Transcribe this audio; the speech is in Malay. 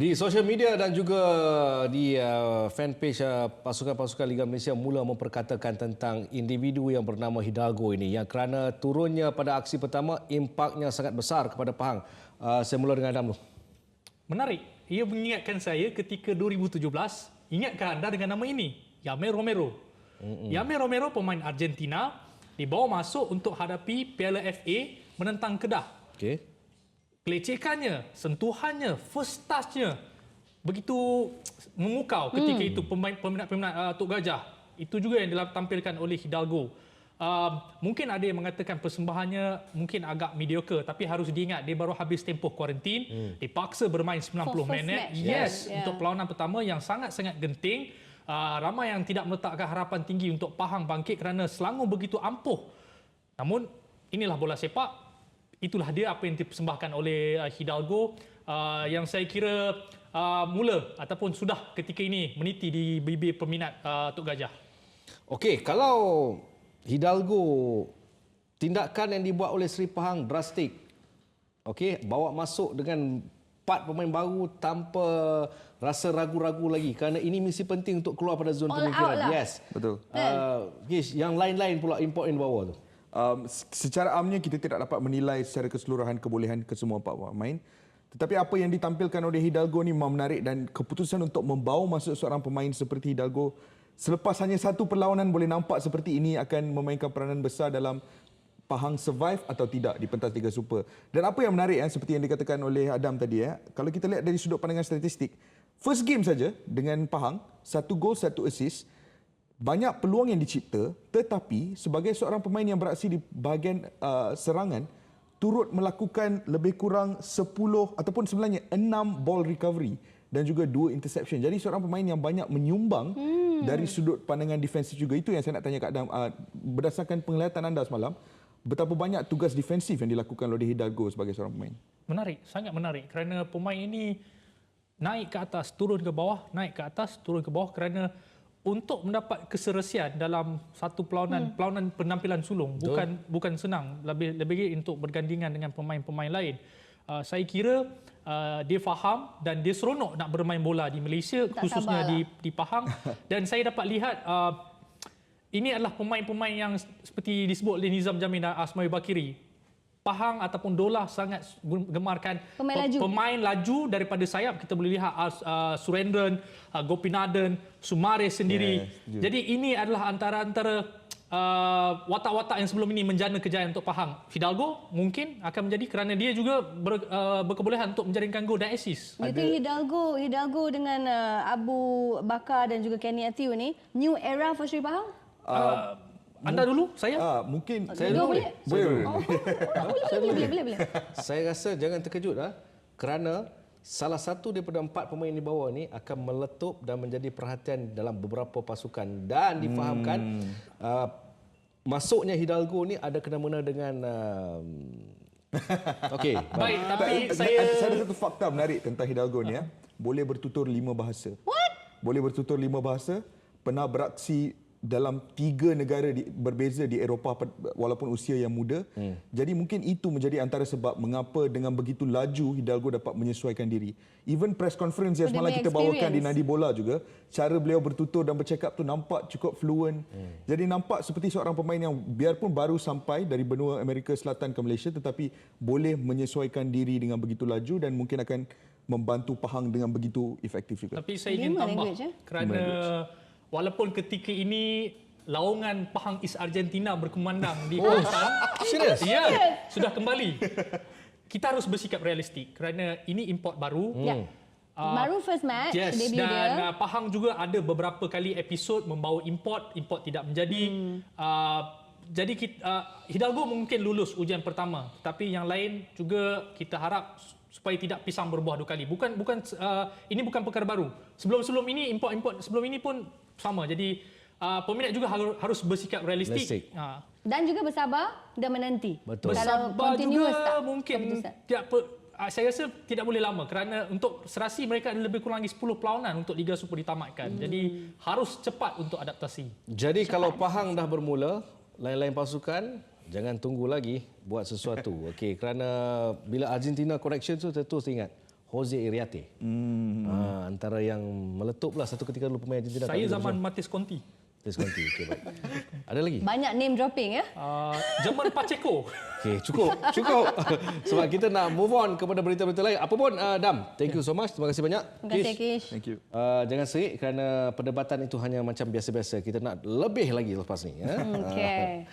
Di sosial media dan juga di fanpage pasukan-pasukan Liga Malaysia mula memperkatakan tentang individu yang bernama Hidalgo ini yang kerana turunnya pada aksi pertama impaknya sangat besar kepada Pahang. Saya mula dengan Adam dulu. Menarik. Ia mengingatkan saya ketika 2017, ingatkah anda dengan nama ini? Yamel Romero. Yamel Romero pemain Argentina dibawa masuk untuk hadapi Piala FA menentang Kedah. Okey. Pelecekannya, sentuhannya, first touch-nya begitu memukau ketika itu peminat-peminat Tok Gajah. Itu juga yang ditampilkan oleh Hidalgo. Mungkin ada yang mengatakan persembahannya mungkin agak mediocre, tapi harus diingat dia baru habis tempoh kuarantin, dipaksa bermain 90 minit. Untuk perlawanan pertama yang sangat-sangat genting. Ramai yang tidak meletakkan harapan tinggi untuk Pahang bangkit kerana Selangor begitu ampuh. Namun inilah bola sepak. Itulah dia apa yang dipersembahkan oleh Hidalgo yang saya kira mula ataupun sudah ketika ini meniti di bibir peminat Tok Gajah. Okey, kalau Hidalgo tindakan yang dibuat oleh Seri Pahang drastik. Okey, bawa masuk dengan 4 pemain baru tanpa rasa ragu-ragu lagi kerana ini misi penting untuk keluar pada zon pemikiran. Yes. Betul. Yang lain-lain pula import yang dibawa tu. Secara amnya kita tidak dapat menilai secara keseluruhan kebolehan kesemua empat pemain. Tetapi apa yang ditampilkan oleh Hidalgo ni memang menarik dan keputusan untuk membawa masuk seorang pemain seperti Hidalgo selepas hanya satu perlawanan boleh nampak seperti ini akan memainkan peranan besar dalam Pahang survive atau tidak di pentas Liga Super. Dan apa yang menarik seperti yang dikatakan oleh Adam tadi kalau kita lihat dari sudut pandangan statistik, first game saja dengan Pahang 1 gol 1 assist. Banyak peluang yang dicipta, tetapi sebagai seorang pemain yang beraksi di bahagian serangan, turut melakukan lebih kurang 10 ataupun sebenarnya 6 ball recovery dan juga 2 interception. Jadi seorang pemain yang banyak menyumbang dari sudut pandangan defensif juga. Itu yang saya nak tanya Kak Adam. Berdasarkan penglihatan anda semalam, betapa banyak tugas defensif yang dilakukan oleh Hidalgo sebagai seorang pemain? Menarik, sangat menarik kerana pemain ini naik ke atas, turun ke bawah, naik ke atas, turun ke bawah kerana untuk mendapat keserasian dalam satu perlawanan penampilan sulung bukan senang, lebih untuk bergandingan dengan pemain-pemain lain. Saya kira dia faham dan dia seronok nak bermain bola di Malaysia, khususnya di Pahang. Dan saya dapat lihat ini adalah pemain-pemain yang seperti disebut oleh Nizam Jamin dan Asmawi Bakiri. Pahang ataupun Dolah sangat gemarkan pemain laju daripada sayap. Kita boleh lihat Surendran, Gopinathan, Sumares sendiri. Jadi ini adalah antara watak-watak yang sebelum ini menjana kejayaan untuk Pahang. Hidalgo mungkin akan menjadi kerana dia juga berkebolehan untuk menjaringkan gol dan assist. Jadi Hidalgo dengan Abu Bakar dan juga Kenny Atiu ni new era for Seri Pahang? Anda dulu, saya? Mungkin saya boleh. Boleh. Saya rasa jangan terkejut kerana salah satu daripada 4 pemain di bawah ni akan meletup dan menjadi perhatian dalam beberapa pasukan dan difahamkan masuknya Hidalgo ni ada kena-mena dengan okey. Baik, tapi saya ada satu fakta menarik tentang Hidalgo ni boleh bertutur 5 bahasa. Boleh bertutur 5 bahasa, pernah beraksi dalam 3 negara berbeza di Eropah walaupun usia yang muda. Jadi mungkin itu menjadi antara sebab mengapa dengan begitu laju Hidalgo dapat menyesuaikan diri. Even press conference yang semalam kita bawakan di Nadi Bola juga, cara beliau bertutur dan bercakap tu nampak cukup fluent. Jadi nampak seperti seorang pemain yang biarpun baru sampai dari benua Amerika Selatan ke Malaysia tetapi boleh menyesuaikan diri dengan begitu laju dan mungkin akan membantu Pahang dengan begitu efektif juga. Tapi saya ingin tambah kerana walaupun ketika ini laungan Pahang East Argentina berkumandang di kawasan. Serius? Ya, sudah kembali. Kita harus bersikap realistik kerana ini import baru. Baru first match debut dia. Dan Pahang juga ada beberapa kali episod membawa import tidak menjadi. Jadi Hidalgo mungkin lulus ujian pertama, tapi yang lain juga kita harap supaya tidak pisang berbuah 2 kali. Ini bukan perkara baru. Sebelum ini import sebelum ini pun sama. Jadi peminat juga harus bersikap realistik. Dan juga bersabar dan menanti. Betul. Bersabar juga mungkin saya rasa tidak boleh lama kerana untuk serasi mereka ada lebih kurang 10 perlawanan untuk Liga Super ditamatkan. Jadi harus cepat untuk adaptasi. Jadi kalau Pahang dah bermula, lain-lain pasukan jangan tunggu lagi buat sesuatu. Okey, kerana bila Argentina correction tu tentu ingat Jose Iriarte. Antara yang meletup lah satu ketika dulu pemain Argentina. Saya zaman Matis Conti. Conti. Okey, baik. Ada lagi? Banyak name dropping ya. Zaman Pacheco. Okey, cukup. Sebab kita nak move on kepada berita-berita lain. Apa pun, Dam, thank you so much. Terima kasih banyak. Terima kasih, Kish. Thank you. Jangan serik kerana perdebatan itu hanya macam biasa-biasa. Kita nak lebih lagi lepas ni. Ya? Okey.